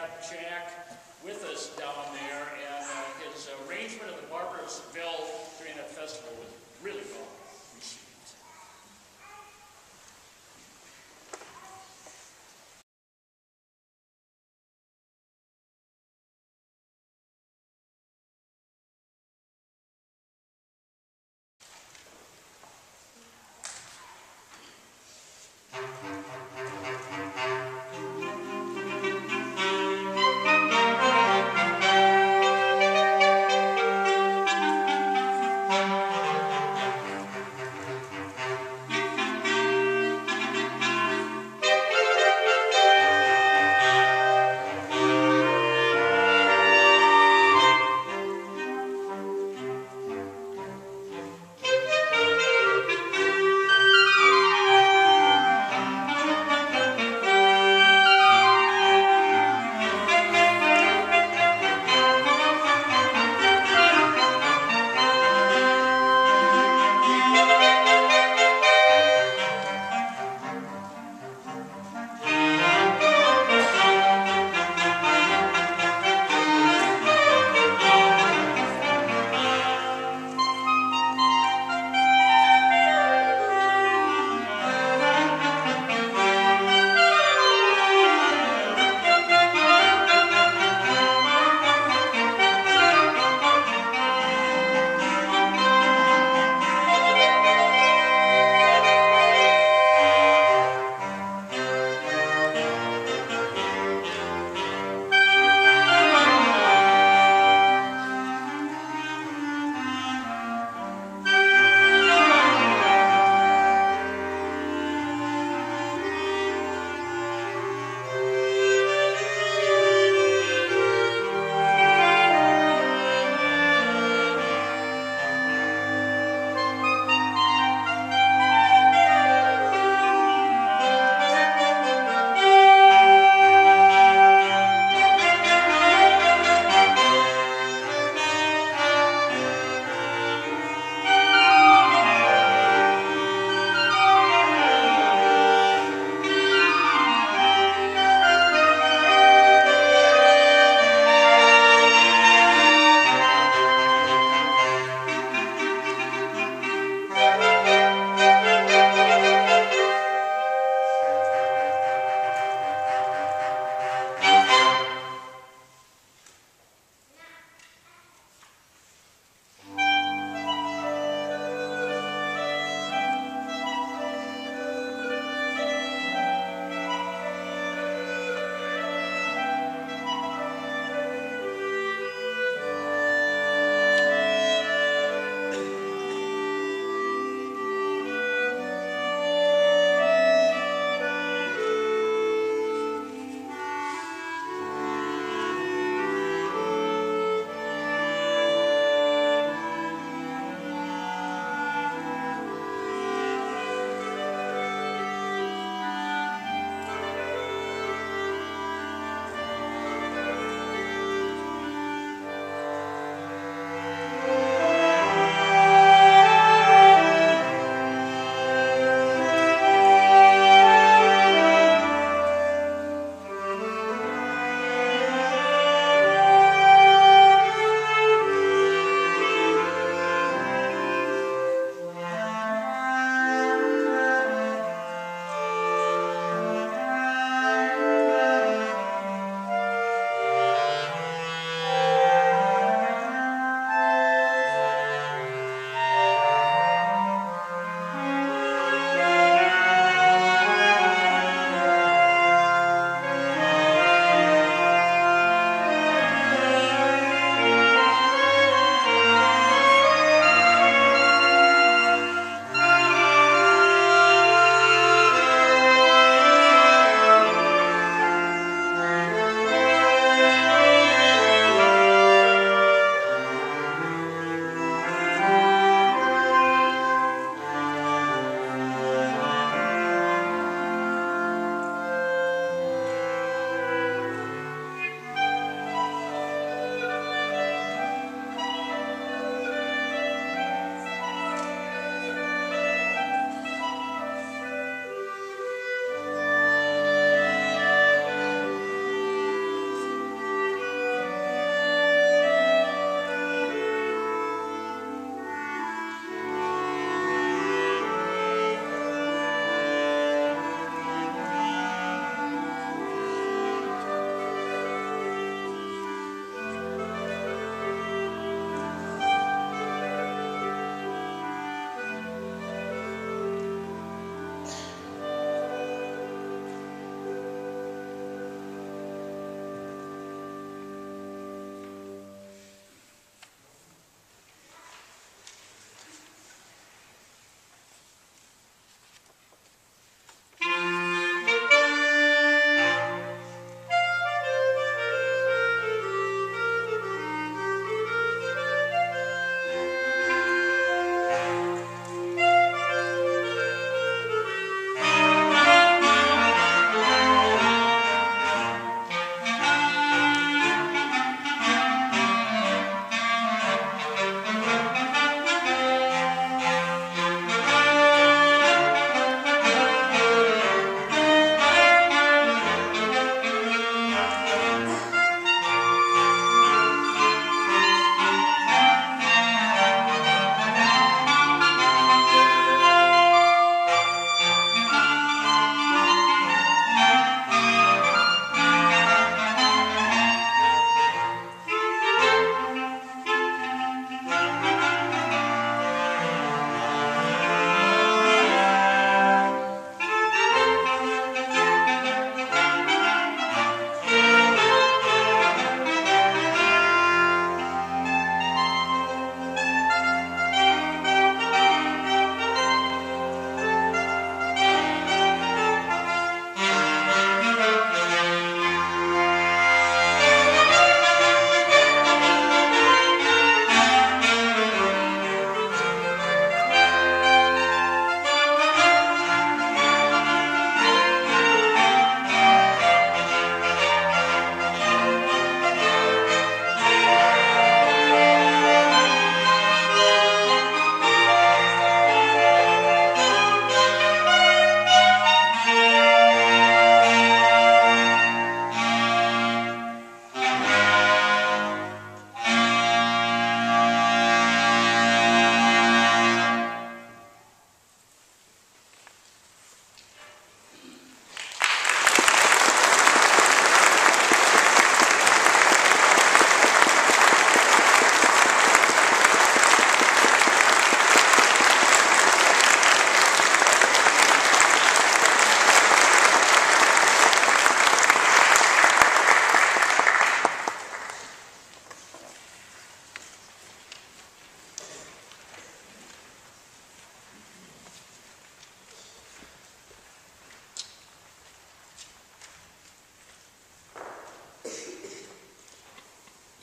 have Jack with us down there, and his arrangement of the Barber of Seville during that festival was really well received.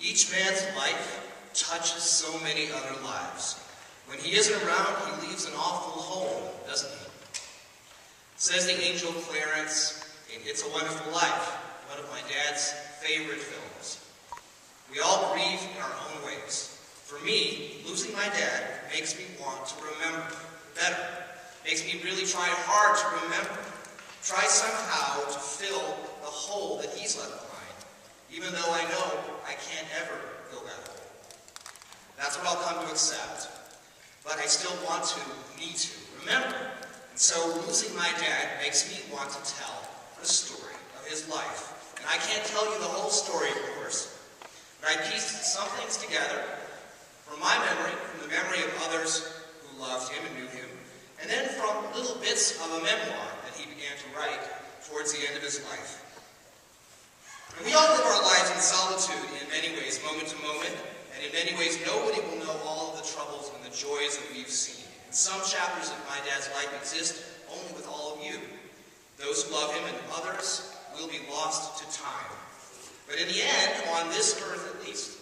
Each man's life touches so many other lives. When he isn't around, he leaves an awful hole, doesn't he? Says the angel Clarence in It's a Wonderful Life, one of my dad's favorite films. We all grieve in our own ways. For me, losing my dad makes me want to remember better. Makes me really try hard to remember. Try somehow to fill the hole that he's left behind, even though I know I can't ever fill that hole. That's what I'll come to accept. But I still need to remember. And so losing my dad makes me want to tell the story of his life. And I can't tell you the whole story, of course, but I pieced some things together from my memory, from the memory of others who loved him and knew him, and then from little bits of a memoir that he began to write towards the end of his life. And we all live our lives in solitude in many ways, moment to moment, and in many ways nobody will know all of the troubles and the joys that we've seen. And some chapters of my dad's life exist only with all of you. Those who love him and others will be lost to time. But in the end, on this earth at least,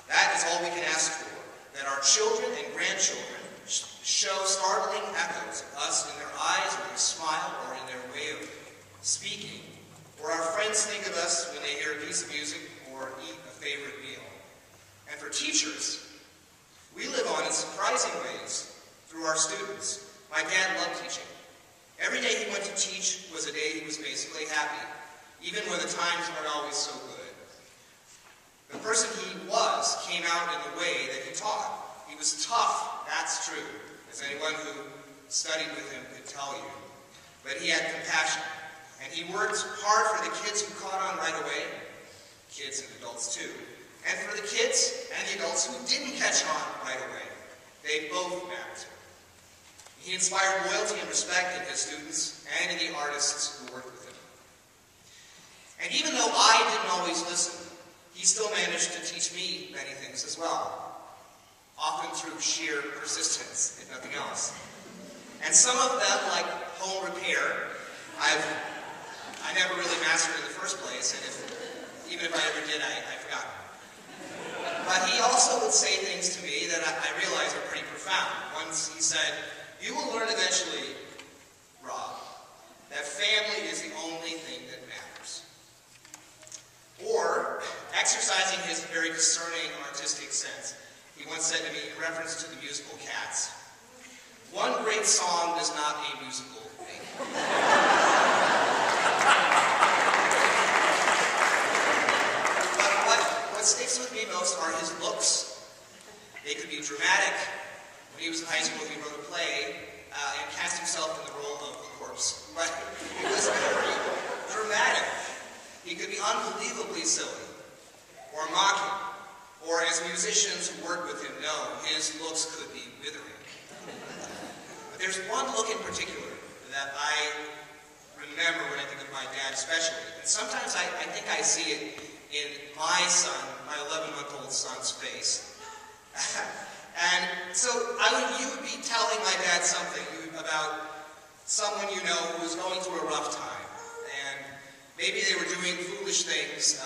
that is all we can ask for, that our children and grandchildren show startling echoes of us in their eyes or their smile or in their way of speaking, or our friends think of us when they hear a piece of music or eat a favorite meal. And for teachers, we live on in surprising ways through our students. My dad loved teaching. Every day he went to teach was a day he was basically happy, even when the times weren't always so good. The person he was came out in the way that he taught. He was tough, that's true, as anyone who studied with him could tell you. But he had compassion, and he worked hard for the kids who caught on right away, kids and adults too, and for the kids and the adults who didn't catch on right away. They both mattered. He inspired loyalty and respect in his students and in the artists who worked with him. And even though I didn't always listen, he still managed to teach me many things as well, often through sheer persistence, if nothing else. And some of them, like home repair, I never really mastered in the first place, and even if I ever did, I forgot. But he also would say things to me that I realized are pretty profound. Once he said, "You will learn eventually, Rob, that family is the only thing that matters." Or, exercising his very discerning artistic sense, he once said to me in reference to the musical Cats, "One great song does not a musical make." But what sticks with me most are his looks. They could be dramatic. When he was in high school, he wrote a play and cast himself in the role of a corpse. But it was very dramatic. He could be unbelievably silly, or mocking, or as musicians who worked with him know, his looks could be withering. But there's one look in particular that I remember when I think of my dad especially. And sometimes I think I see it in my son, my 11-month-old son's face. And so you would be telling my dad something about someone you know who was going through a rough time. And maybe they were doing foolish things.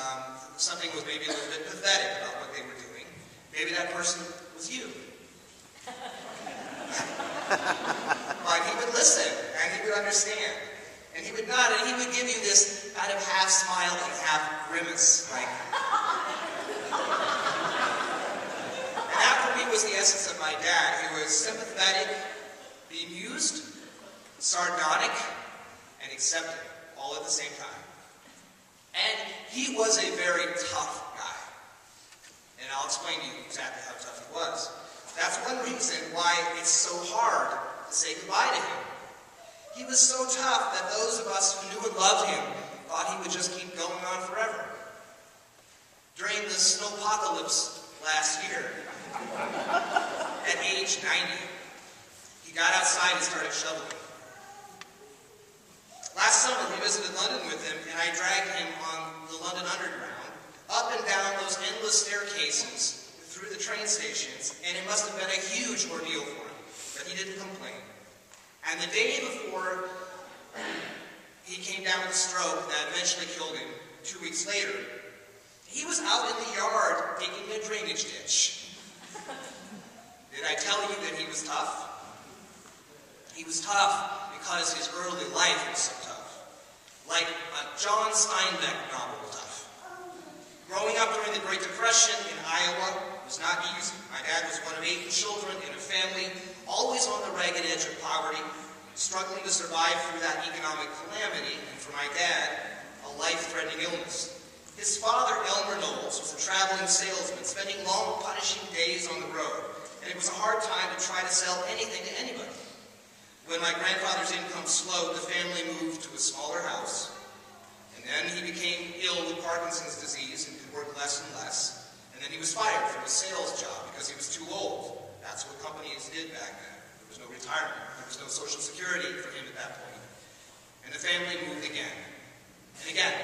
Something was maybe a little bit pathetic about what they were doing. Maybe that person was you. But he would listen, and he would understand. And he would nod, and he would give you this kind of half smile and half grimace, like... And that for me was the essence of my dad. He was sympathetic, bemused, sardonic, and accepting, all at the same time. And he was a very tough guy. And I'll explain to you exactly how tough he was. That's one reason why it's so hard to say goodbye to him. He was so tough that those of us who knew and loved him thought he would just keep going on forever. During the snowpocalypse last year, at age 90, he got outside and started shoveling. Last summer, we visited London with him, and I dragged him on the London Underground, up and down those endless staircases, through the train stations, and it must have been a huge ordeal for him, but he didn't complain. And the day before he came down with a stroke that eventually killed him, 2 weeks later, He was out in the yard digging a drainage ditch. Did I tell you that he was tough? He was tough because his early life was so tough. Like a John Steinbeck novel tough. Growing up during the Great Depression in Iowa was not easy. My dad was one of 8 children in a family always on the ragged edge of poverty, struggling to survive through that economic calamity, and for my dad, a life-threatening illness. His father, Elgar Knowles, was a traveling salesman, spending long, punishing days on the road, and it was a hard time to try to sell anything to anybody. When my grandfather's income slowed, the family moved to a smaller house, and then he became ill with Parkinson's disease and could work less and less, and then he was fired from his sales job because he was too old. That's what companies did back then. There was no retirement. There was no Social Security for him at that point. And the family moved again and again.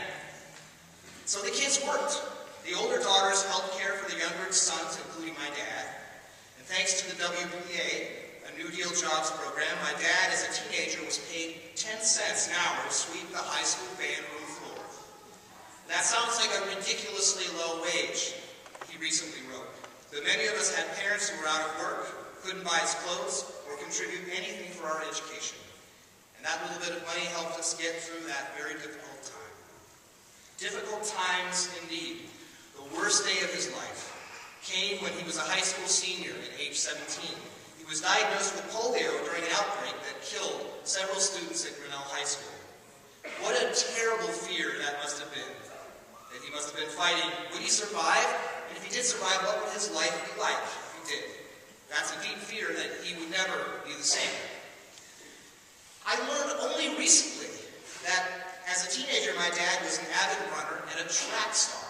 So the kids worked. The older daughters helped care for the younger sons, including my dad. And thanks to the WPA, a New Deal jobs program, my dad as a teenager was paid 10 cents an hour to sweep the high school band room floor. That sounds like a ridiculously low wage, he recently wrote. But many of us had parents who were out of work, couldn't buy us clothes, or contribute anything for our education. And that little bit of money helped us get through that very difficult time. Difficult times indeed. The worst day of his life came when he was a high school senior at age 17. He was diagnosed with polio during an outbreak that killed several students at Grinnell High School. What a terrible fear that must have been. That he must have been fighting. Would he survive? And if he did survive, what would his life be like if he did? That's a deep fear that he would never be the same. I learned only recently that as a teenager, my dad was an avid runner and a track star,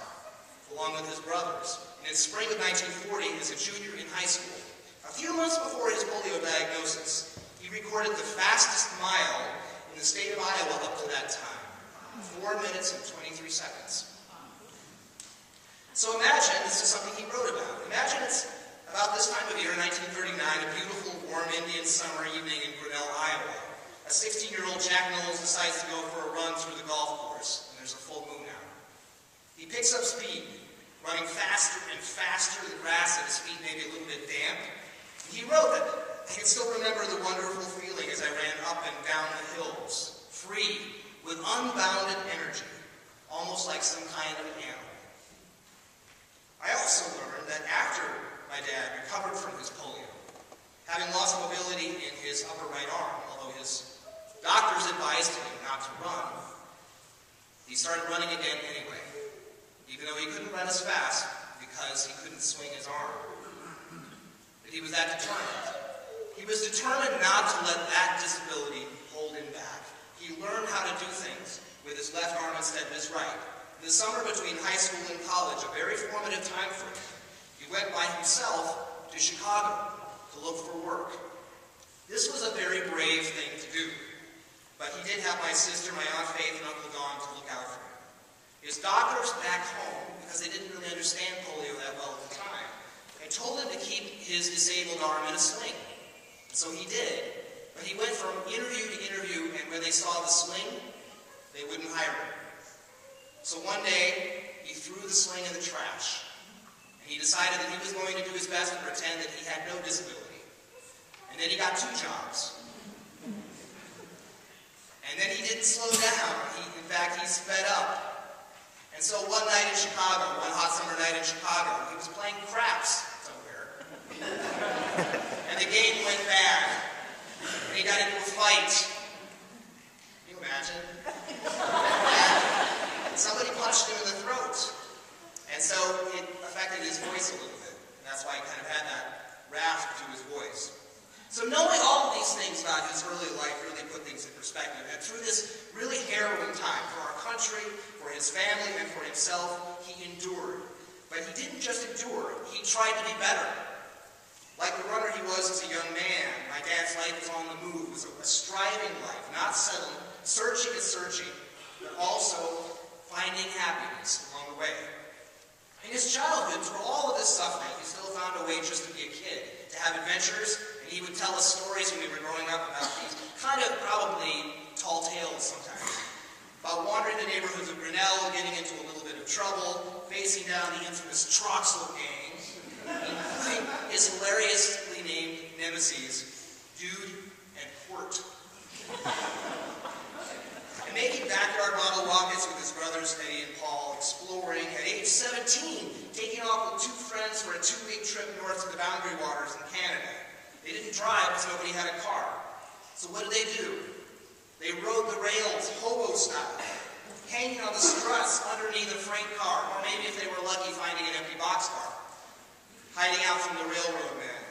along with his brothers. And in spring of 1940, as a junior in high school, a few months before his polio diagnosis, he recorded the fastest mile in the state of Iowa up to that time, 4 minutes and 23 seconds. So imagine, this is something he wrote about, imagine it's about this time of year, 1939, a beautiful, warm Indian summer evening in Grinnell, Iowa. A 16-year-old Jack Knowles decides to go for a run through the golf course, and there's a full moon out. He picks up speed, running faster and faster. The grass at his feet may be a little bit damp. And he wrote that, I can still remember the wonderful feeling as I ran up and down the hills, free, with unbounded energy, almost like some kind of animal. I also learned that after my dad recovered from his polio, having lost mobility in his upper right arm, although his doctors advised him not to run, he started running again anyway, even though he couldn't run as fast because he couldn't swing his arm. But he was that determined. He was determined not to let that disability hold him back. He learned how to do things with his left arm instead of his right. In the summer between high school and college, a very formative time for him, he went by himself to Chicago to look for work. This was a very brave thing to do, but he did have my sister, my Aunt Faith, and Uncle Don to look out for him. His doctors back home, because they didn't really understand polio that well at the time, they told him to keep his disabled arm in a sling. And so he did, but he went from interview to interview, and when they saw the sling, they wouldn't hire him. So one day, he threw the sling in the trash. And he decided that he was going to do his best to pretend that he had no disability. And then he got 2 jobs. And then he didn't slow down. In fact, he sped up. And so one night in Chicago, one hot summer night in Chicago, he was playing craps somewhere. And the game went bad. And he got into a fight. Can you imagine? Somebody punched him in the throat. And so it affected his voice a little bit. And that's why he kind of had that rasp to his voice. So knowing all of these things about his early life really put things in perspective. And through this really harrowing time for our country, for his family, and for himself, he endured. But he didn't just endure, he tried to be better. Like the runner he was as a young man, my dad's life was on the move. It was a striving life, not settling, searching and searching, but also finding happiness along the way. In his childhood, through all of this suffering, he still found a way just to be a kid, to have adventures, and he would tell us stories when we were growing up about these kind of probably tall tales sometimes. about wandering the neighborhoods of Grinnell, getting into a little bit of trouble, facing down the infamous Troxel gang, including his hilariously named nemeses, Dude and Port. And making backyard bottle rockets with his brothers Eddie and Paul, exploring at age 17, taking off with 2 friends for a 2-week trip north to the Boundary Waters in Canada. They didn't drive because nobody had a car. So what did they do? They rode the rails, hobo style, hanging on the struts underneath a freight car, or maybe if they were lucky, finding an empty boxcar, hiding out from the railroad men.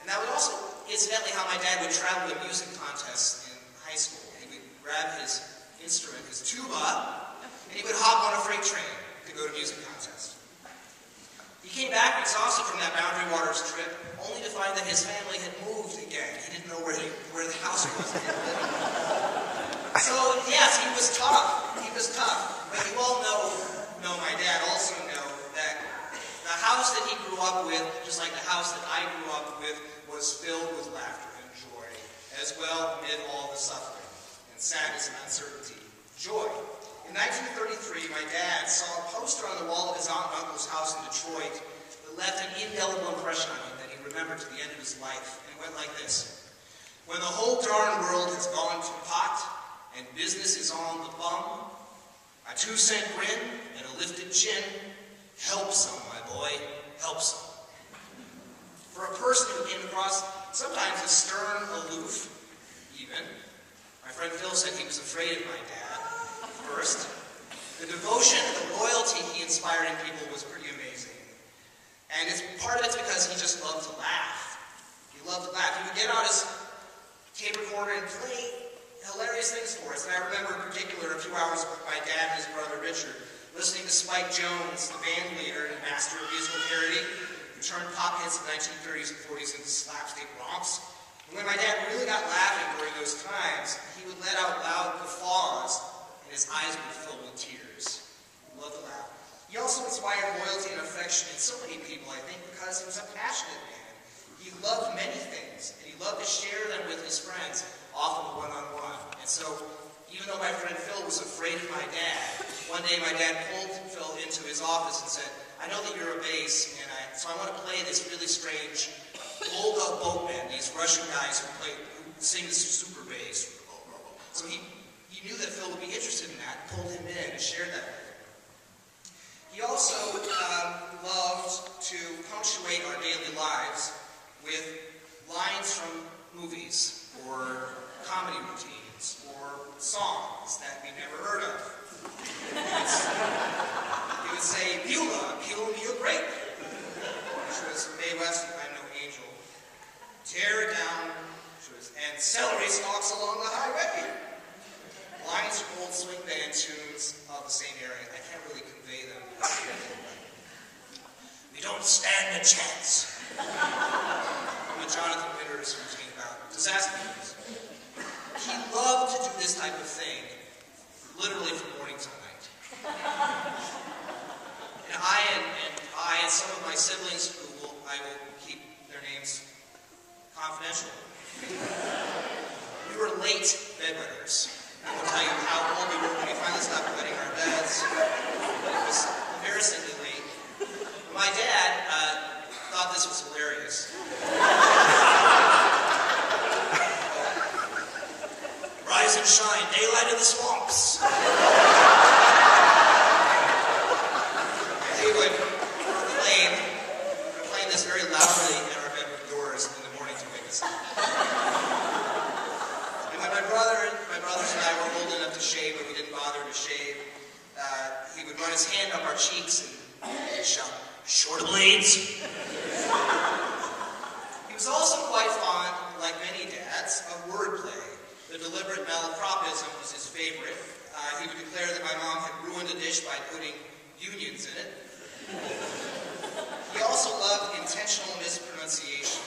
And that was also, incidentally, how my dad would travel to music contests in high school. He would grab his instrument, his tuba, and he would hop on a freight train to go to music contests. He came back exhausted from that Boundary Waters trip, only to find that his family had moved again. He didn't know where the house was. So, yes, he was tough. He was tough. But you all know my dad also know that the house that he grew up with, just like the house that I grew up with, was filled with laughter and joy, as well amid all the suffering and sadness and uncertainty. Joy. In 1933, my dad saw a poster on the wall of his aunt and uncle's house in Detroit that left an indelible impression on him that he remembered to the end of his life. And it went like this: when the whole darn world has gone to pot and business is on the bum, a 2-cent grin and a lifted chin, help some, my boy, help some. For a person who came across sometimes as stern, aloof, even, my friend Phil said he was afraid of my dad. First, the devotion and the loyalty he inspired in people was pretty amazing. And part of it's because he just loved to laugh. He loved to laugh. He would get out his tape recorder and play hilarious things for us. And I remember in particular a few hours with my dad and his brother Richard, listening to Spike Jones, the band leader and master of musical parody, who turned pop hits of the 1930s and 40s into slapstick romps. And when my dad really got laughing during those times, he would let out loud guffaws, his eyes would fill with tears. He loved to laugh. He also inspired loyalty and affection in so many people, I think, because he was a passionate man. He loved many things, and he loved to share them with his friends, often one-on-one. And so, even though my friend Phil was afraid of my dad, one day my dad pulled Phil into his office and said, I know that you're a bass, and so I want to play this really strange Olga boatman, these Russian guys who sing this super bass. So he knew that Phil would be interested in that, and pulled him in and shared that with him. He also loved to punctuate our daily lives with lines from movies, or comedy routines, or songs that we've never heard of. He would say, Beulah, Beulah be a grape, which was Mae West, I'm no angel. Tear it down, and celery stalks along the highway. Lines from old swing band tunes of the same area. I can't really convey them. We don't stand a chance. From a Jonathan Winters routine about disaster movies. He loved to do this type of thing, literally from morning till night. And I and some of my siblings, I will keep their names confidential. We were late bedwetters. I will tell you how old we were when we finally stopped wetting our beds. It was embarrassingly late. My dad thought this was hilarious. Rise and shine, daylight in the swamps. He would proclaim this very loudly in our bedroom doors in the morning to wake us up. And when my brothers and I were old enough to shave, but we didn't bother to shave, he would run his hand up our cheeks and shout, "Shorter blades." He was also quite fond, like many dads, of wordplay. The deliberate malapropism was his favorite. He would declare that my mom had ruined a dish by putting unions in it. He also loved intentional mispronunciation.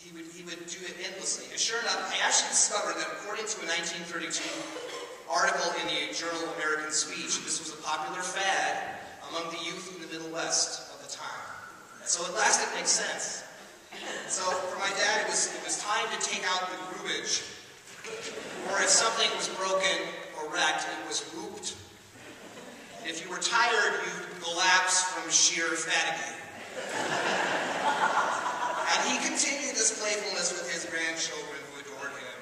He would do it endlessly. And sure enough, I actually discovered that according to a 1932 article in the journal American Speech, this was a popular fad among the youth in the Middle West of the time. And so at last it makes sense. So for my dad, it was time to take out the groovage. Or if something was broken or wrecked, it was whooped. And if you were tired, you'd collapse from sheer fatigue. And he continued this playfulness with his grandchildren who adored him.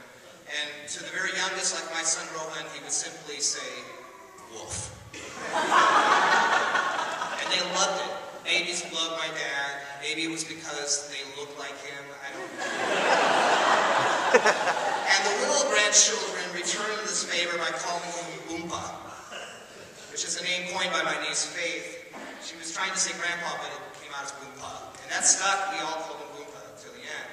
And to the very youngest, like my son Rohan, he would simply say, "Wolf." And they loved it. Babies loved my dad. Maybe it was because they looked like him. I don't know. And the little grandchildren returned this favor by calling him Oompa, which is a name coined by my niece Faith. She was trying to say grandpa, but it came out as Oompa. And that stuck. We all called him Oompa till the end.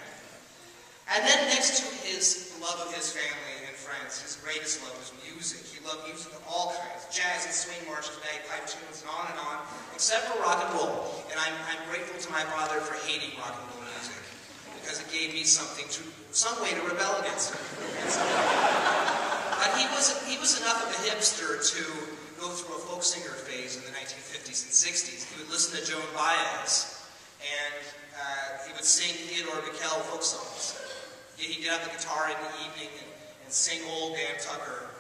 And then next to his love of his family and friends, his greatest love was music. He loved music of all kinds, jazz and swing marches, bagpipe tunes, and on, except for rock and roll. And I'm grateful to my father for hating rock and roll music, because it gave me some way to rebel against it. But he was enough of a hipster to go through a folk singer phase in the 1950s and 60s. He would listen to Joan Baez, and he would sing Theodore Bickel folk songs. He'd get out the guitar in the evening and sing old Dan Tucker.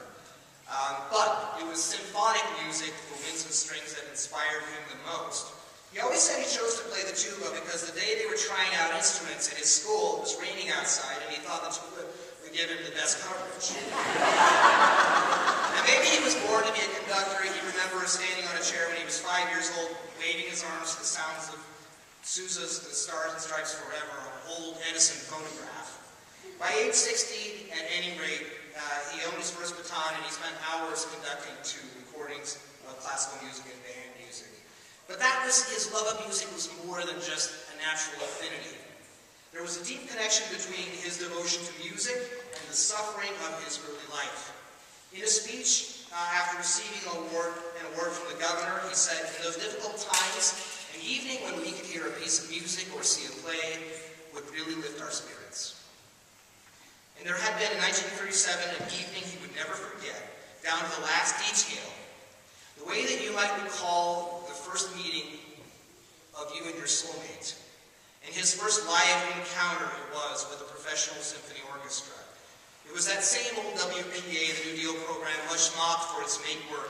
But it was symphonic music for winds and strings that inspired him the most. He always said he chose to play the tuba because the day they were trying out instruments at his school, it was raining outside, and he thought the tuba would give him the best coverage. And maybe he was born to be a conductor. He remembers standing on a chair when he was 5 years old, waving his arms to the sounds of Sousa's The Stars and Stripes Forever, an old Edison phonograph. By age 60, at any rate, he owned his first baton, and he spent hours conducting 2 recordings of classical music and band music. But his love of music was more than just a natural affinity. There was a deep connection between his devotion to music and the suffering of his early life. In a speech, after receiving an award from the governor, he said, "In those difficult times, an evening when we could hear a piece of music or see a play would really lift our spirits." And there had been in 1937 an evening he would never forget, down to the last detail. The way that you might recall the first meeting of you and your soulmate. And his first live encounter it was with a professional symphony orchestra. It was that same old WPA, the New Deal program, much mocked for its make work.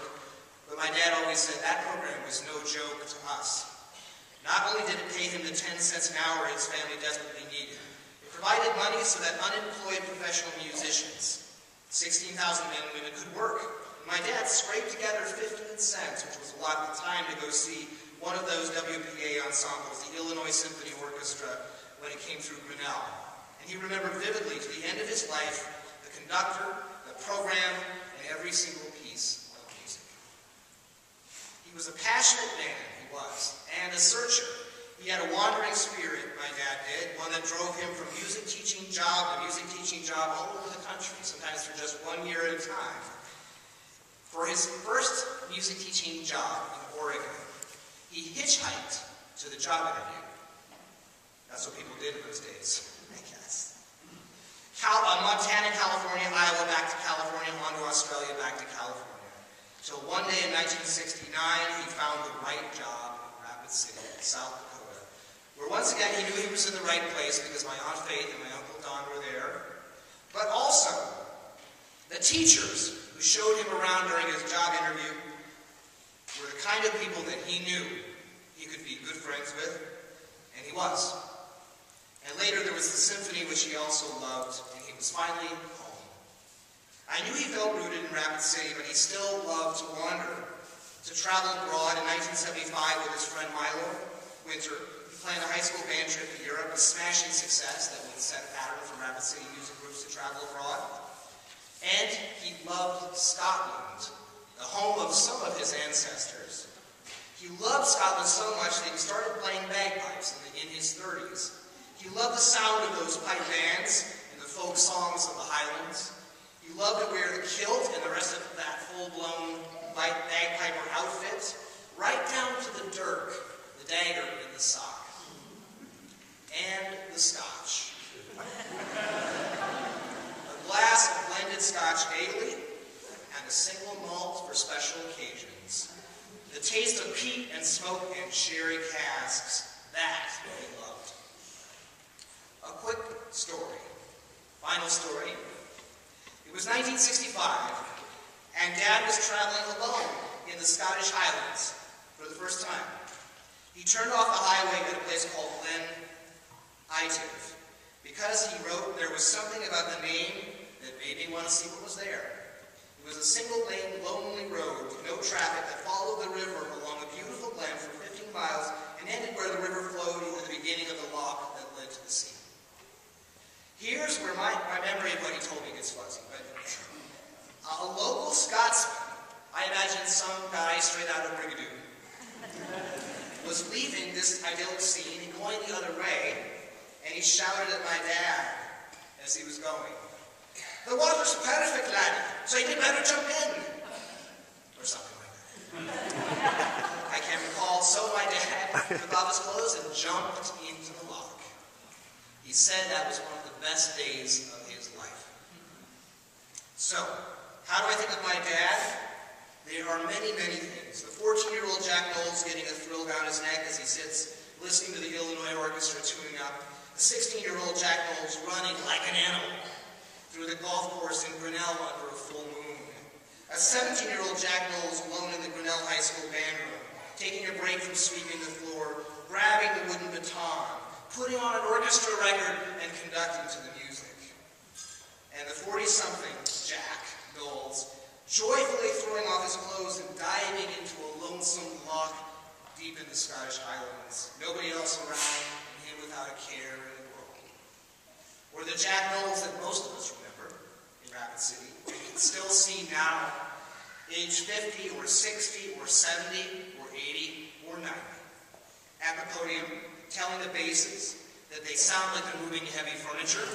But my dad always said that program was no joke to us. Not only did it pay him the 10 cents an hour his family desperately needed, it provided money so that unemployed professional musicians, 16,000 men and women, could work. And my dad scraped together 15 cents, which was a lot at the time, to go see one of those WPA ensembles, the Illinois Symphony Orchestra, when it came through Grinnell. And he remembered vividly to the end of his life the conductor, the program, and every single piece of music. He was a passionate man, he was, and a searcher. He had a wandering spirit, my dad did, one that drove him from music teaching job to music teaching job all over the country, sometimes for just 1 year at a time. For his first music teaching job in Oregon, he hitchhiked to the job interview. That's what people did in those days, I guess. Montana, California, Iowa, back to California, on to Australia, back to California. Till one day in 1969, he found the right job in Rapid City, South Dakota, where once again he knew he was in the right place because my Aunt Faith and my Uncle Don were there. But also, the teachers who showed him around during his job interview were the kind of people that he knew he could be good friends with, and he was. And later there was the symphony, which he also loved, and he was finally home. I knew he felt rooted in Rapid City, but he still loved to wander, to travel abroad. In 1975 with his friend Milo Winter, he planned a high school band trip to Europe, a smashing success that would set a pattern for Rapid City music groups to travel abroad. And he loved Scotland, the home of some of his ancestors. He loved Scotland so much that he started playing bagpipes in his 30s. He loved the sound of those pipe bands and the folk songs of the Highlands. He loved to wear the kilt and the rest of that full-blown bagpiper outfit, right down to the dirk, the dagger in the sock, and the scotch. A glass of blended scotch daily, and a single malt for special occasions. The taste of peat and smoke and sherry casks, that he loved. A quick story, final story. It was 1965, and Dad was traveling alone in the Scottish Highlands for the first time. He turned off the highway at a place called Glen Itiv, because he wrote there was something about the name that made me want to see what was there. It was a single-lane, lonely road with no traffic that followed the river along a beautiful glen for 15 miles and ended where the river flowed into the beginning of the loch that led to the sea. Here's where my memory of what he told me gets fuzzy. But a local Scotsman, I imagine some guy straight out of Brigadoon, was leaving this idyllic scene and going the other way, and he shouted at my dad as he was going, "The water's perfect, laddie, so you'd better jump in," or something like that. I can't recall, so my dad took off his clothes and jumped into the loch. He said that was one of the best days of his life. So, how do I think of my dad? There are many, many things. The 14-year-old Jack Knowles getting a thrill down his neck as he sits listening to the Illinois Orchestra tuning up. The 16-year-old Jack Knowles running like an animal through the golf course in Grinnell under a full moon. A 17-year-old Jack Knowles alone in the Grinnell High School band room, taking a break from sweeping the floor, grabbing the wooden baton, putting on an orchestra record, and conducting to the music. And the 40-something Jack Knowles joyfully throwing off his clothes and diving into a lonesome loch deep in the Scottish Highlands. Nobody else around, and him without a care in the world. Or the Jack Knowles that most of us remember in Rapid City, we can still see now, age 50 or 60 or 70 or 80 or 90, at the podium telling the basses that they sound like they're moving heavy furniture.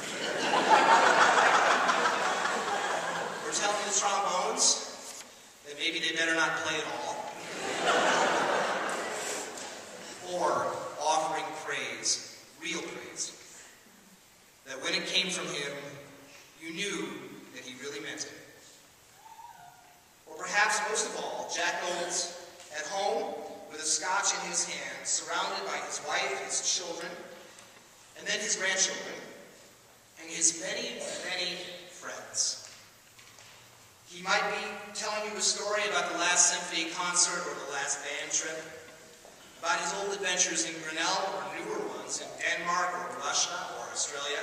Or telling the trombones that maybe they better not play at all. Or offering praise, real praise, that when it came from him, you knew that he really meant it. Or perhaps most of all, Jack Knowles at home with a scotch in his hand, surrounded by his wife, his children, and then his grandchildren, and his many, many friends. He might be telling you a story about the last symphony concert or the last band trip, about his old adventures in Grinnell or newer ones in Denmark or Russia or Australia,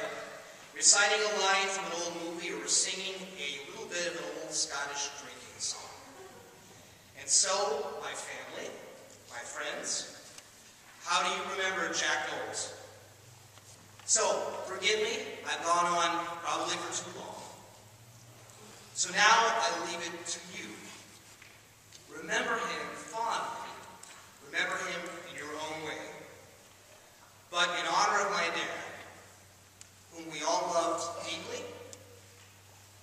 reciting a line from an old movie or singing a little bit of an old Scottish drinking song. And so, my family, my friends, how do you remember Jack Knowles? So, forgive me, I've gone on probably for too long. So now I leave it to you. Remember him fondly. Remember him in your own way. But in honor of my dad, whom we all loved deeply,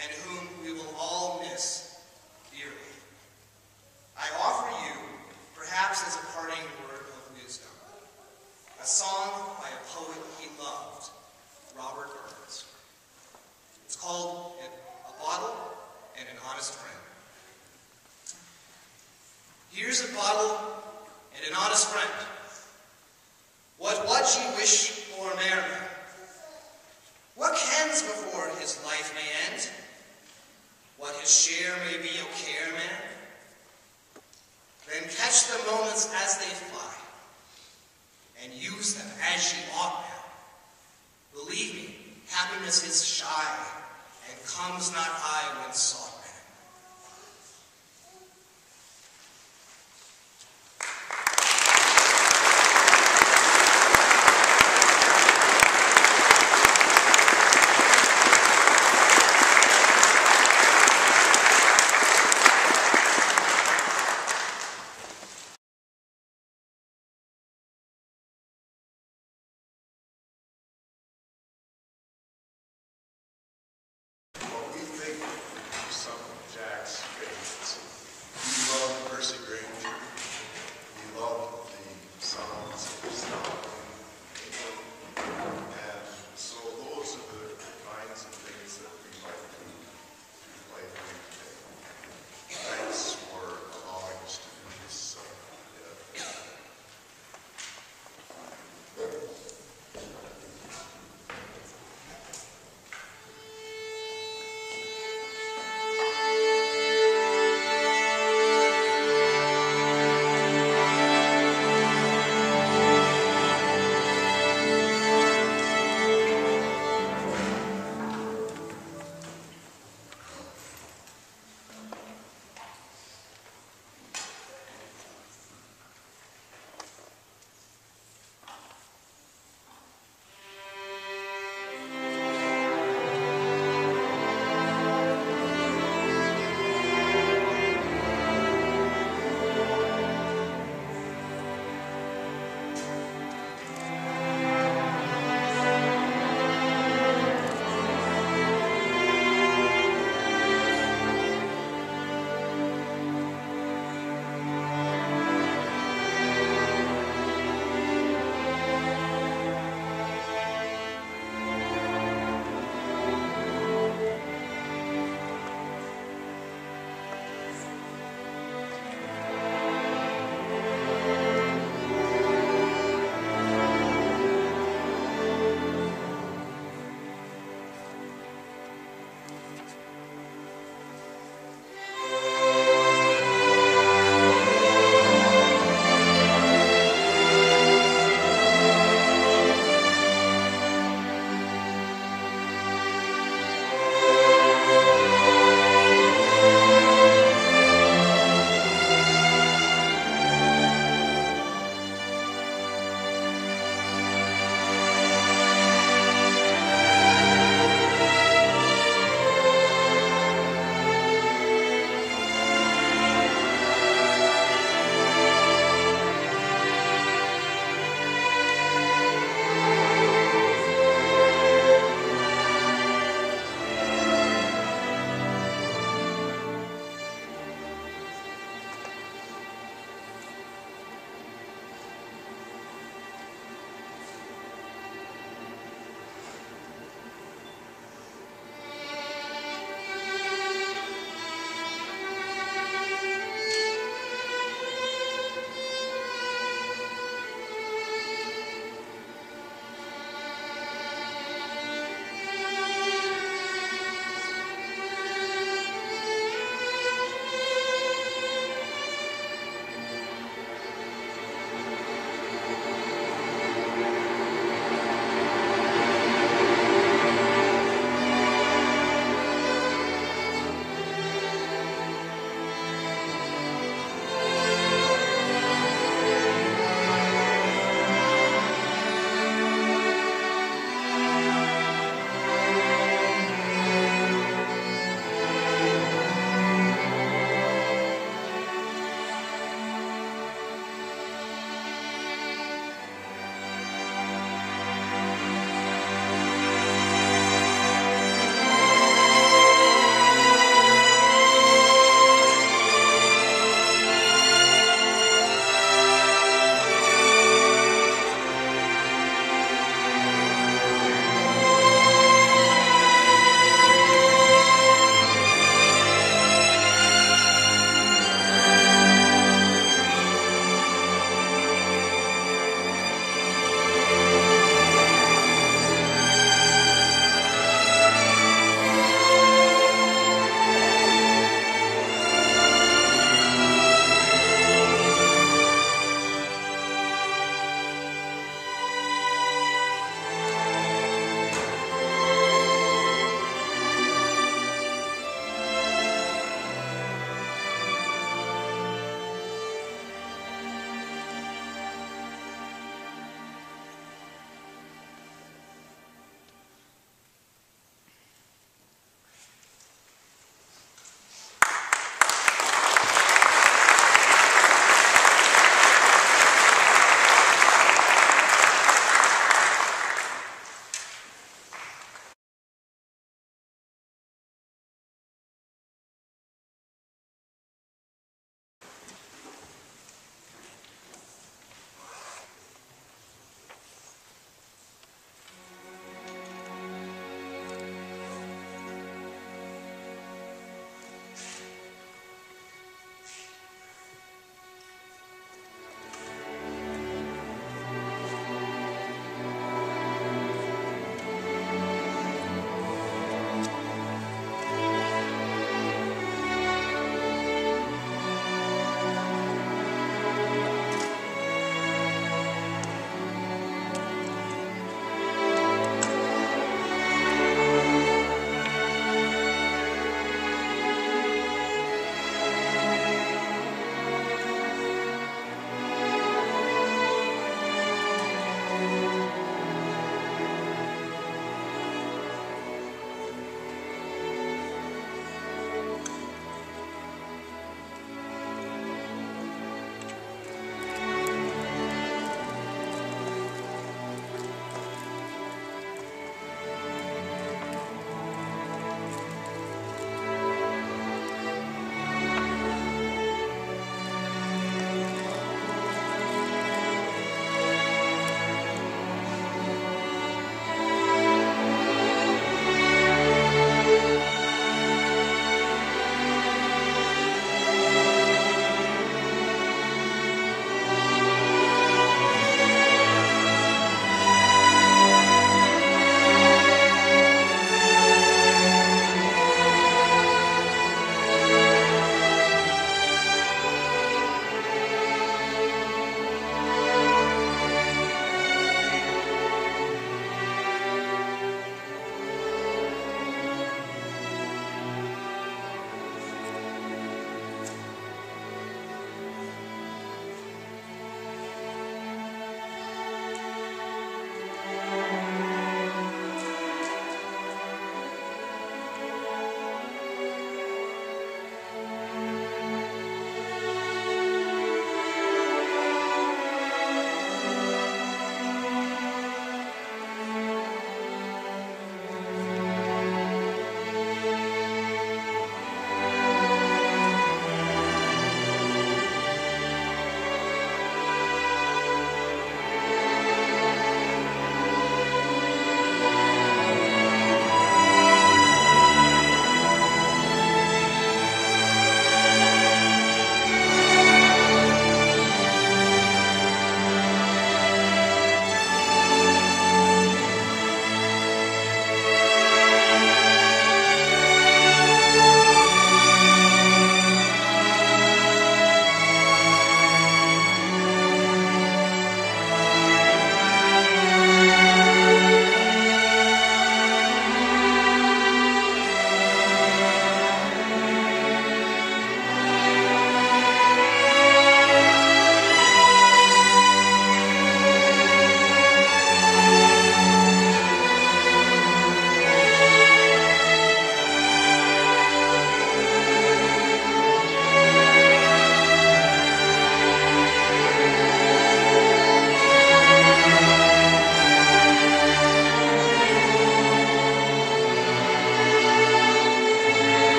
and whom we will all miss dearly, I offer you, perhaps as a parting word of wisdom, a song by a poet he loved, Robert Burns. It's called A Bottle and an Honest Friend. Here's a bottle and an honest friend. What ye wish for mair? What kens before his life may end? What his share may be o' care, man? Then catch the moments as they fly, and use them as ye ought, man. Believe me, happiness is shy, and comes not high when sought, man.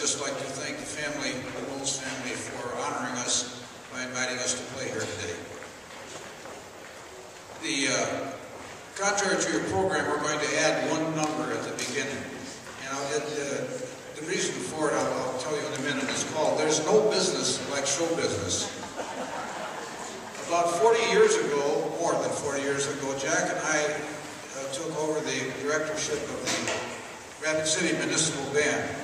just like to thank the family, the Knowles family, for honoring us by inviting us to play here today. Contrary to your program, we're going to add one number at the beginning. And the reason for it, I'll tell you in a minute. It's called "There's No Business Like Show Business." About 40 years ago, more than 40 years ago, Jack and I took over the directorship of the Rapid City Municipal Band.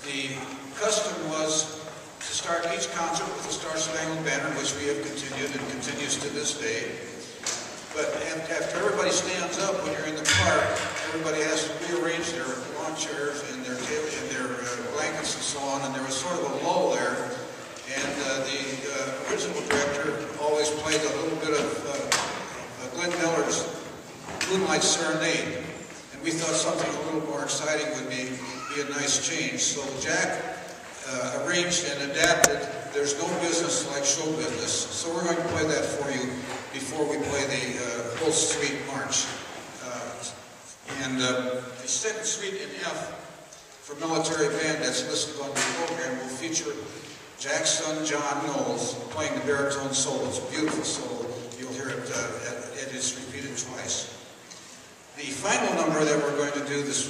The custom was to start each concert with the Star Spangled Banner, which we have continued and continues to this day. But after everybody stands up when you're in the park, everybody has to rearrange their lawn chairs and their blankets and so on, and there was sort of a lull there. And the original director always played a little bit of Glenn Miller's Moonlight Serenade, and we thought something a little more exciting would be a nice change. So Jack arranged and adapted "There's No Business Like Show Business." So we're going to play that for you before we play the Holst Suite March. The second suite in F for military band that's listed on the program will feature Jack's son John Knowles playing the baritone solo. It's a beautiful solo. You'll hear it, it is repeated twice. The final number that we're going to do this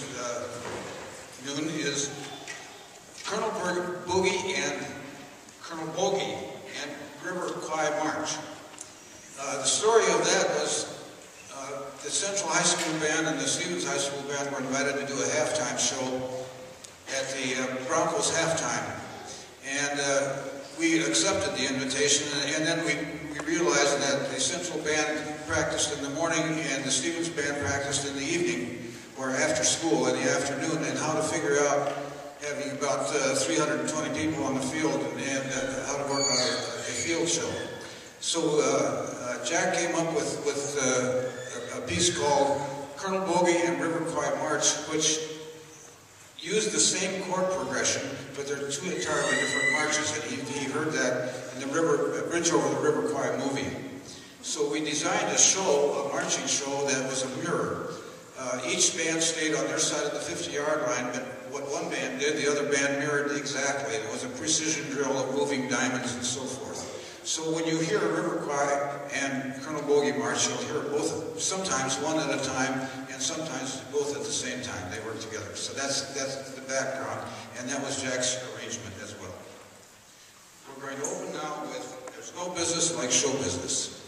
noon is Colonel Bogey and Colonel Bogey-River Kwai March. The story of that was the Central High School Band and the Stevens High School Band were invited to do a halftime show at the Broncos halftime. And we accepted the invitation, and then we realized that the Central Band practiced in the morning and the Stevens Band practiced in the evening, or after school in the afternoon, and how to figure out having about 320 people on the field and how to work on a field show. So Jack came up with a piece called Colonel Bogey and River Kwai March, which used the same chord progression, but they're two entirely different marches, and he heard that in the Bridge Over the River Kwai movie. So we designed a marching show that was a mirror. Each band stayed on their side of the 50-yard line, but what one band did, the other band mirrored exactly. It was a precision drill of moving diamonds and so forth. So when you hear River Kwai and Colonel Bogey March, you'll hear both, sometimes one at a time, and sometimes both at the same time. They work together. So that's the background, and that was Jack's arrangement as well. We're going to open now with "There's No Business Like Show Business."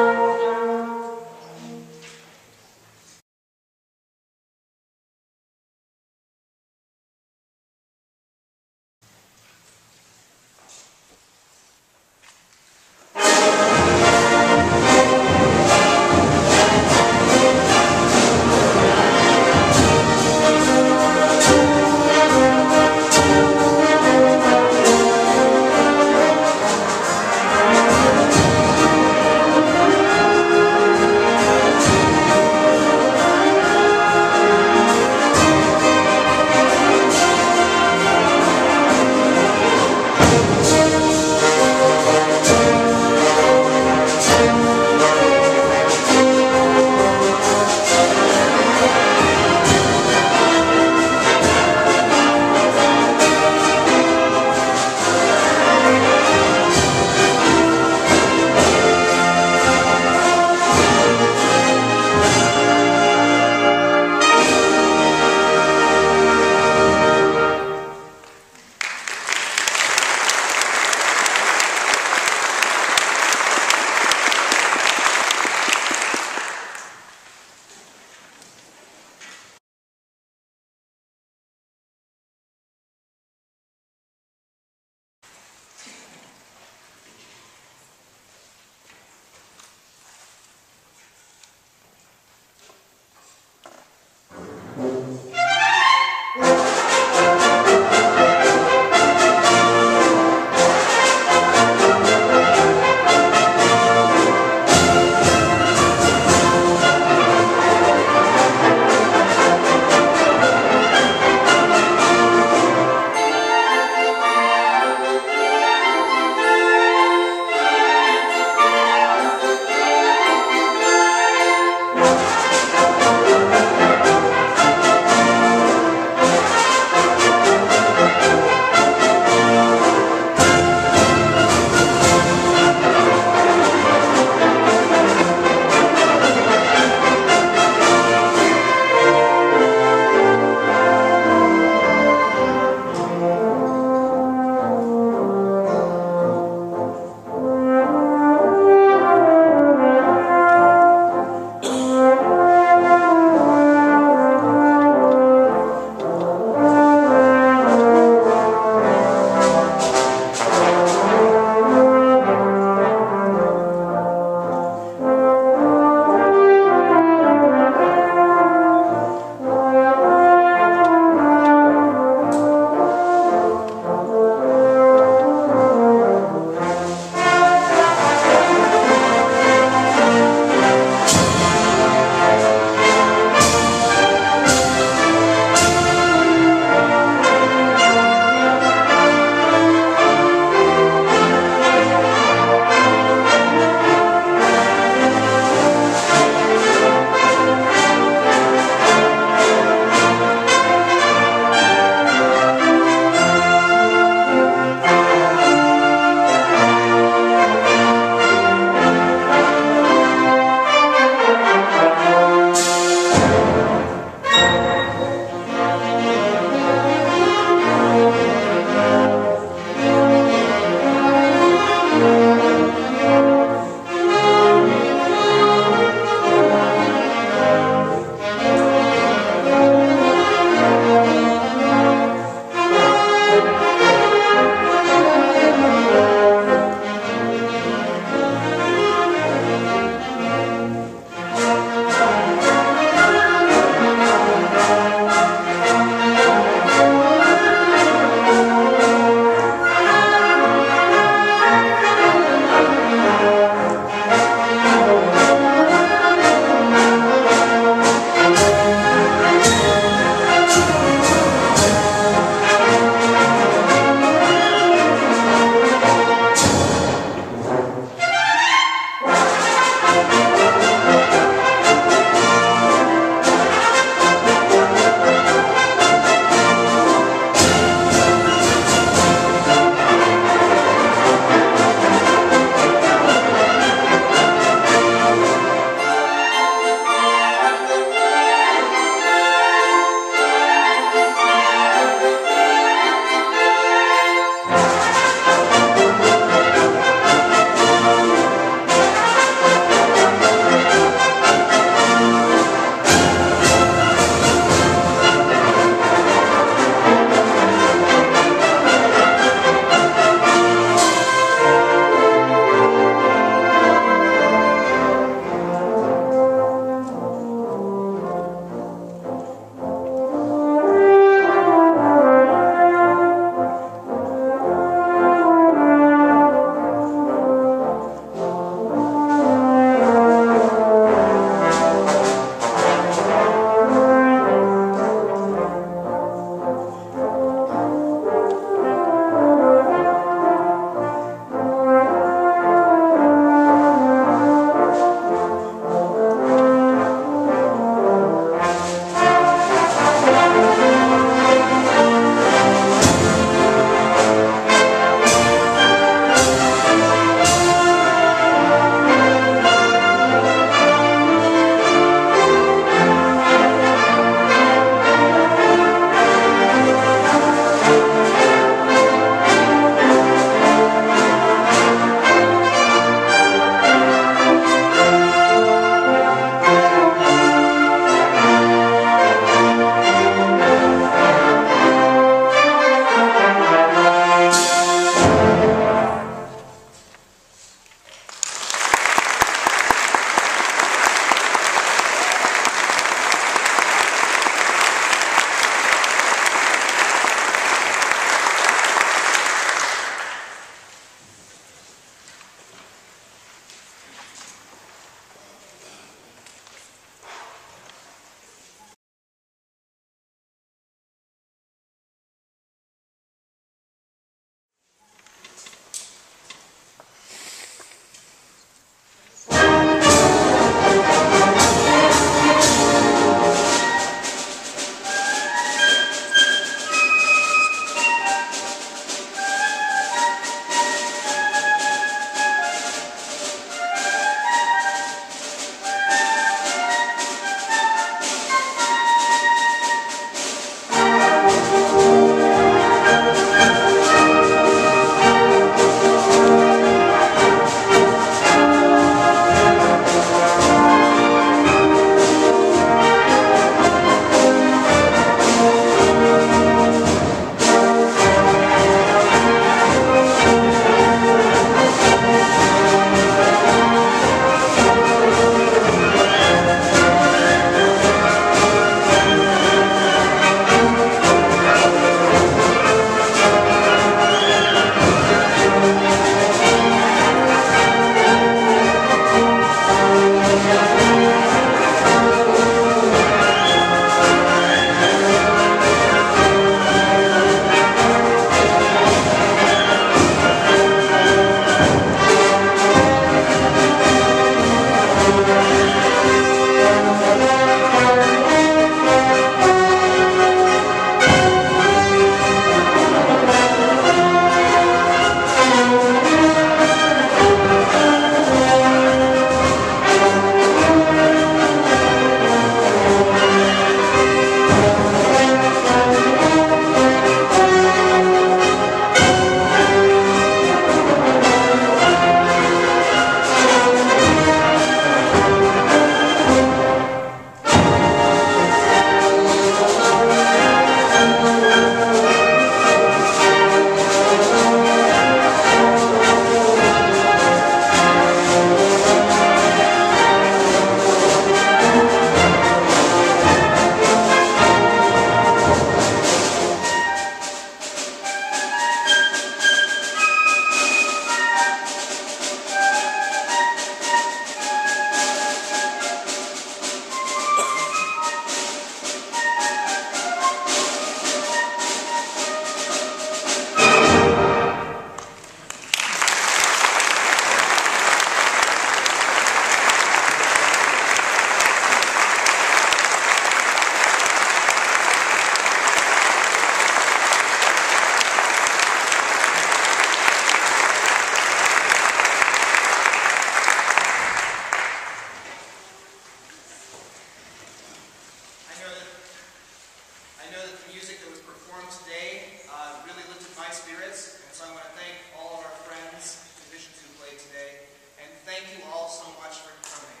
I know that the music that was performed today really lifted my spirits, and so I want to thank all of our friends, musicians who played today, and thank you all so much for coming.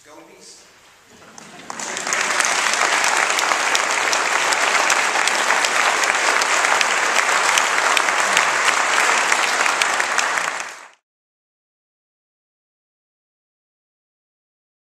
Go in peace.